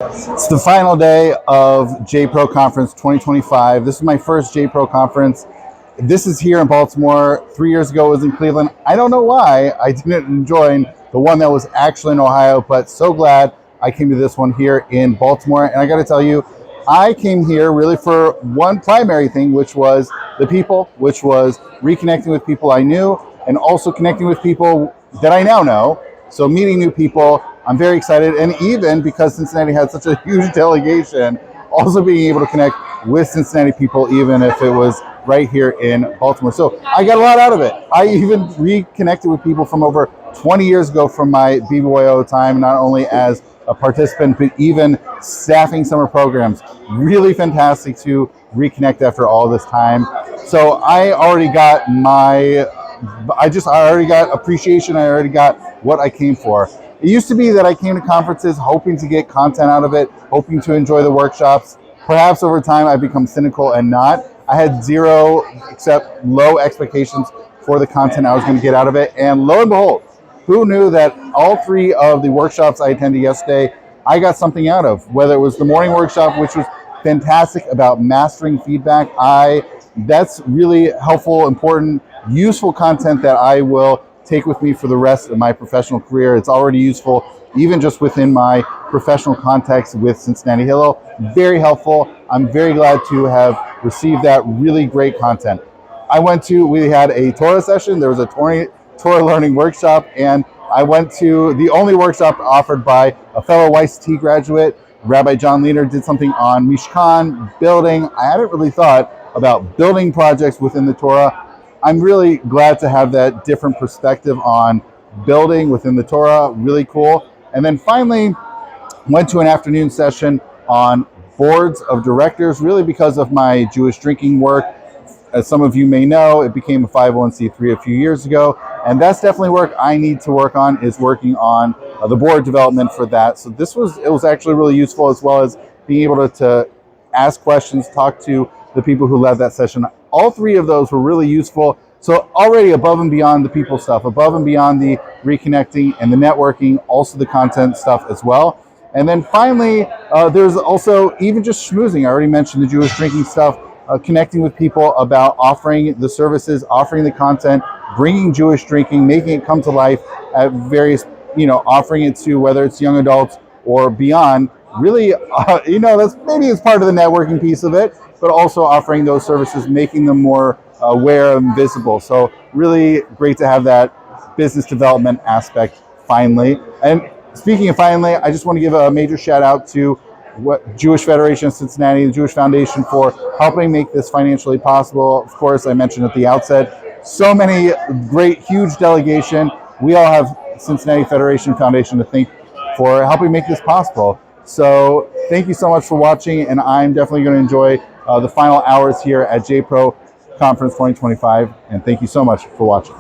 It's the final day of JPro Conference 2025. This is my first JPro Conference. This is here in Baltimore. 3 years ago it was in Cleveland. I don't know why I didn't join the one that was actually in Ohio, but so glad I came to this one here in Baltimore. And I got to tell you, I came here really for one primary thing, which was the people, which was reconnecting with people I knew and also connecting with people that I now know. So meeting new people, I'm very excited. And even because Cincinnati had such a huge delegation, also being able to connect with Cincinnati people, even if it was right here in Baltimore. So I got a lot out of it. I even reconnected with people from over 20 years ago from my BBYO time, not only as a participant, but even staffing summer programs. Really fantastic to reconnect after all this time. So I already got I already got appreciation. I already got what I came for. It used to be that I came to conferences hoping to get content out of it, hoping to enjoy the workshops. Perhaps over time I've become cynical and not. I had zero except low expectations for the content I was going to get out of it. And lo and behold, who knew that all three of the workshops I attended yesterday, I got something out of. Whether it was the morning workshop, which was fantastic about mastering feedback, that's really helpful, important, useful content that I will take with me for the rest of my professional career. It's already useful, even just within my professional context with Cincinnati Hillo. Very helpful. I'm very glad to have received that really great content. We had a Torah session. There was a Torah learning workshop, and I went to the only workshop offered by a fellow YCT graduate. Rabbi John Leaner did something on Mishkan, building. I hadn't really thought about building projects within the Torah. I'm really glad to have that different perspective on building within the Torah. Really cool. And then finally, went to an afternoon session on boards of directors, really because of my Jewish drinking work. As some of you may know, it became a 501c3 a few years ago, and that's definitely work I need to work on, is working on the board development for that. So it was actually really useful, as well as being able to ask questions, talk to the people who led that session. All three of those were really useful. So already above and beyond the people stuff, above and beyond the reconnecting and the networking, also the content stuff as well. And then finally, there's also even just schmoozing. I already mentioned the Jewish drinking stuff, connecting with people about offering the services, offering the content, bringing Jewish drinking, making it come to life at various, offering it to whether it's young adults or beyond. Really, that's maybe it's part of the networking piece of it, but also offering those services, making them more aware and visible. So really great to have that business development aspect finally. And speaking of finally, I just want to give a major shout out to Jewish Federation of Cincinnati, the Jewish Foundation, for helping make this financially possible. Of course, I mentioned at the outset, so many great, huge delegation. We all have Cincinnati Federation Foundation to thank for helping make this possible. So thank you so much for watching, and I'm definitely going to enjoy the final hours here at JPro Conference 2025, and thank you so much for watching.